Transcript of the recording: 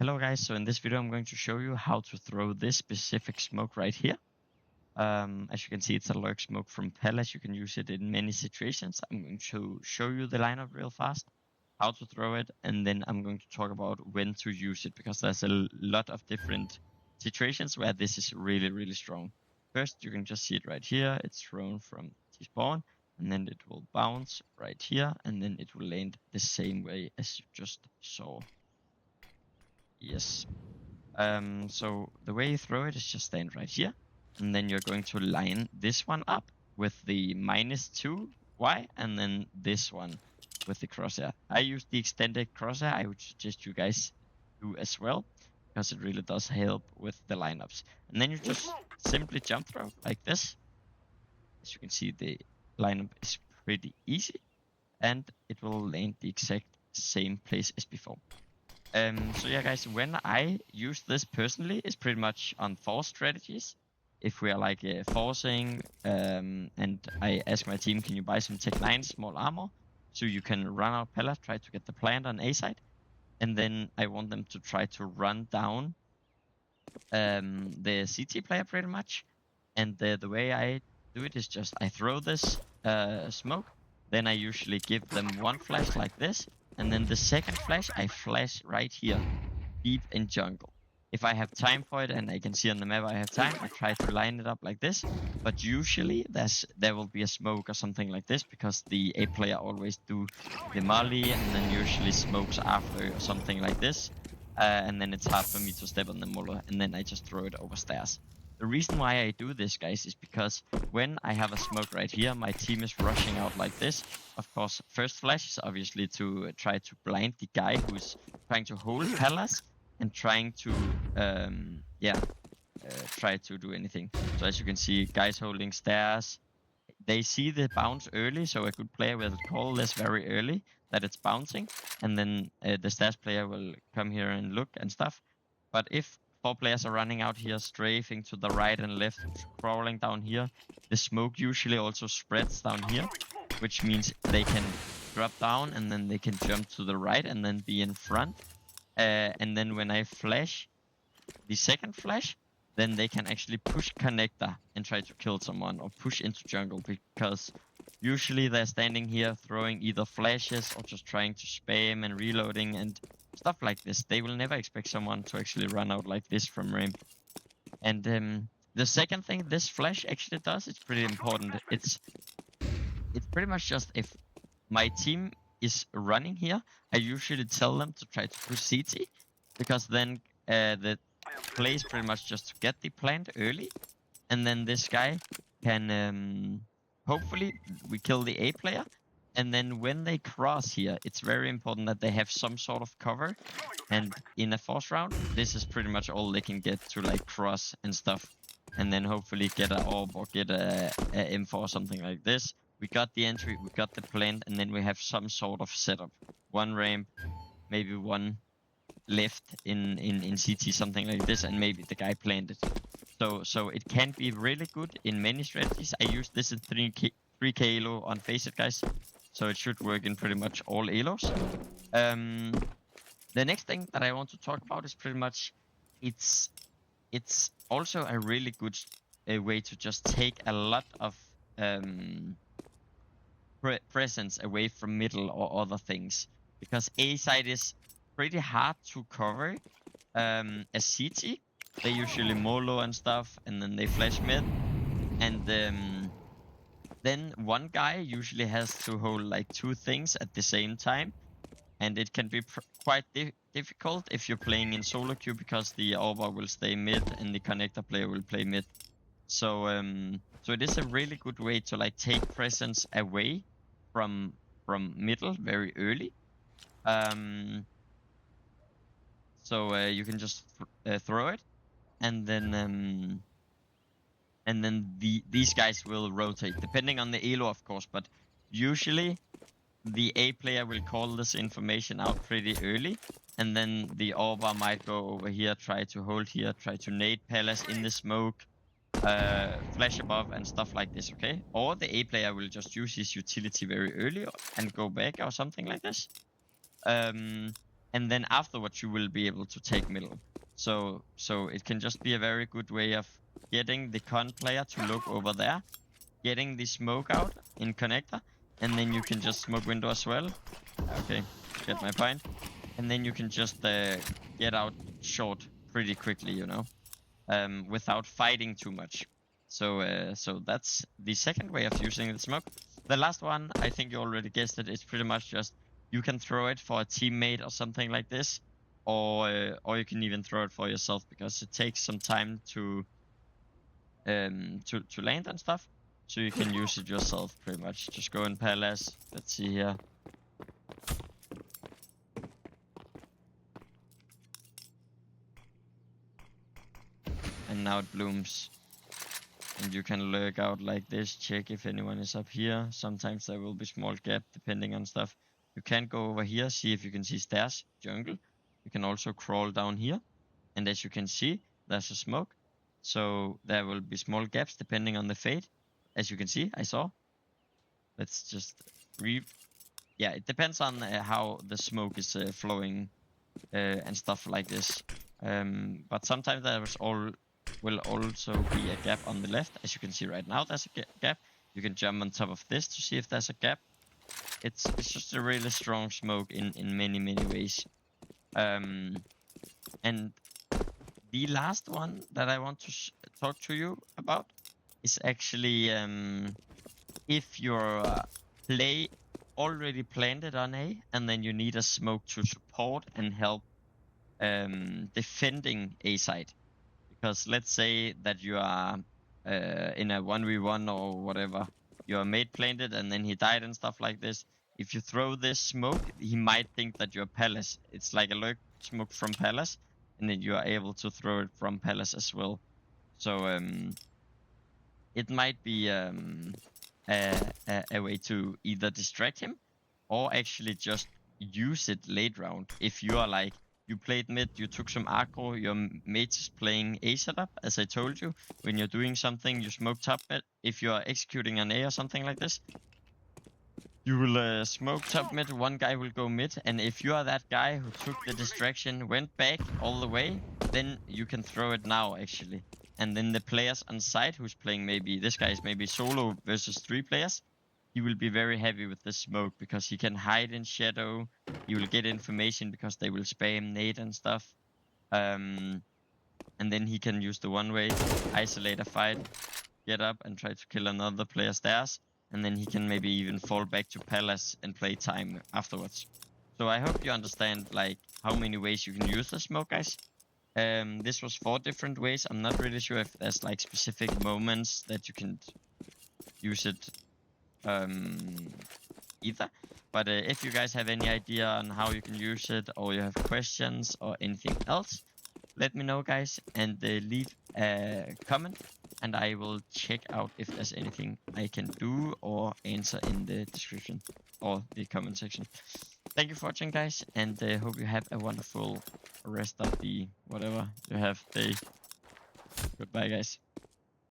Hello guys, so in this video I'm going to show you how to throw this specific smoke right here. As you can see, it's a lurk smoke from Palace. You can use it in many situations. I'm going to show you the lineup real fast, how to throw it, and then I'm going to talk about when to use it, because there's a lot of different situations where this is really, really strong. First, you can just see it right here. It's thrown from T-spawn, and then it will bounce right here, and then it will land the same way as you just saw. Yes. So the way you throw it is just stand right here, and then you're going to line this one up with the -2Y, and then this one with the crosshair. I use the extended crosshair. I would suggest you guys do as well, because it really does help with the lineups. And then you just simply jump throw like this. As you can see, the lineup is pretty easy, and it will land the exact same place as before. So yeah, guys, when I use this personally, it's pretty much on force strategies. If we are like forcing, and I ask my team, can you buy some Tech 9 small armor so you can run out Pella, try to get the plant on A side, and then I want them to try to run down the CT player pretty much. And the way I do it is just I throw this smoke, then I usually give them one flash like this, and then the second flash I flash right here, deep in jungle. If I have time for it and I can see on the map I have time, I try to line it up like this. But usually there will be a smoke or something like this, because the A player always do the molly and then usually smokes after or something like this. And then it's hard for me to step on the molly, and then I just throw it over stairs. The reason why I do this, guys, is because when I have a smoke right here, my team is rushing out like this. Of course, first flash is obviously to try to blind the guy who's trying to hold Palace and trying to, try to do anything. So as you can see, guys holding stairs, they see the bounce early, so a good player will call this very early that it's bouncing, and then the stairs player will come here and look and stuff. But if 4 players are running out here, strafing to the right and left, crawling down here, the smoke usually also spreads down here, which means they can drop down and then they can jump to the right and then be in front. And then when I flash the second flash, then they can actually push connector and try to kill someone or push into jungle, because usually they're standing here throwing either flashes or just trying to spam and reloading and stuff like this. They will never expect someone to actually run out like this from ramp. And the second thing this flash actually does, it's pretty important. It's pretty much just if my team is running here, I usually tell them to try to push CT, because then the play is pretty much just to get the plant early, and then this guy can hopefully we kill the A player. And then when they cross here, it's very important that they have some sort of cover, and in a force round, this is pretty much all they can get to like cross and stuff, and then hopefully get an orb or get a M4 or something like this. We got the entry, we got the plant, and then we have some sort of setup. One ramp, maybe one left in CT, something like this, and maybe the guy planted. So it can be really good in many strategies. I use this in 3k elo on Faceit, guys, so it should work in pretty much all elos. The next thing that I want to talk about is pretty much it's also a really good way to just take a lot of presence away from middle or other things, because A side is pretty hard to cover as CT. They usually molo and stuff, and then they flash mid, and then one guy usually has to hold like 2 things at the same time, and it can be quite difficult if you're playing in solo queue, because the Orba will stay mid and the connector player will play mid. So it is a really good way to like take presence away from middle very early. So you can just throw it, and then these guys will rotate depending on the elo, of course, but usually the A player will call this information out pretty early, and then the Orba might go over here, try to hold here, try to nade Palace in the smoke, flash above and stuff like this, okay? Or the A player will just use his utility very early and go back or something like this. and then afterwards you will be able to take middle. So it can just be a very good way of getting the con player to look over there, getting the smoke out in connector, and then you can just smoke window as well. Okay, get my point. And then you can just get out short pretty quickly, you know, without fighting too much. So that's the second way of using the smoke. The last one, I think you already guessed it, it's pretty much just you can throw it for a teammate or something like this, or you can even throw it for yourself, because it takes some time to land and stuff. So you can use it yourself pretty much. Just go in palace. Let's see here. And now it blooms. And you can lurk out like this, check if anyone is up here. Sometimes there will be small gap depending on stuff. You can go over here, see if you can see stairs, jungle. You can also crawl down here. And as you can see, there's a smoke. So there will be small gaps depending on the fade. As you can see, I saw. Let's just yeah, it depends on how the smoke is flowing and stuff like this. But sometimes there will also be a gap on the left. As you can see right now, there's a gap. You can jump on top of this to see if there's a gap. It's just a really strong smoke in many ways. And the last one that I want to talk to you about is actually if your play already planted on A, and then you need a smoke to support and help defending A side. Because let's say that you are in a 1v1 or whatever, your mate planted and then he died and stuff like this. If you throw this smoke, he might think that you're Palace. It's like a lurk smoke from Palace, and then you are able to throw it from Palace as well. So it might be a way to either distract him or actually just use it late round. If you are like, you played mid, you took some aggro, your mate is playing A setup, as I told you. When you're doing something, you smoke top mid. If you are executing an A or something like this, you will smoke top mid, one guy will go mid, and if you are that guy who took the distraction, went back all the way, then you can throw it now, actually. And then the players on side who's playing, maybe this guy is maybe solo versus 3 players, he will be very heavy with the smoke because he can hide in shadow. He will get information because they will spam nade and stuff. And then he can use the one way, isolate a fight, get up and try to kill another player stairs. And then he can maybe even fall back to Palace and play time afterwards. So I hope you understand like how many ways you can use the smoke, guys. This was 4 different ways. I'm not really sure if there's like specific moments that you can use it either. But if you guys have any idea on how you can use it, or you have questions or anything else, let me know, guys, and leave a comment, and I will check out if there's anything I can do or answer in the description or the comment section. Thank you for watching, guys, and hope you have a wonderful rest of the whatever you have day. Goodbye, guys.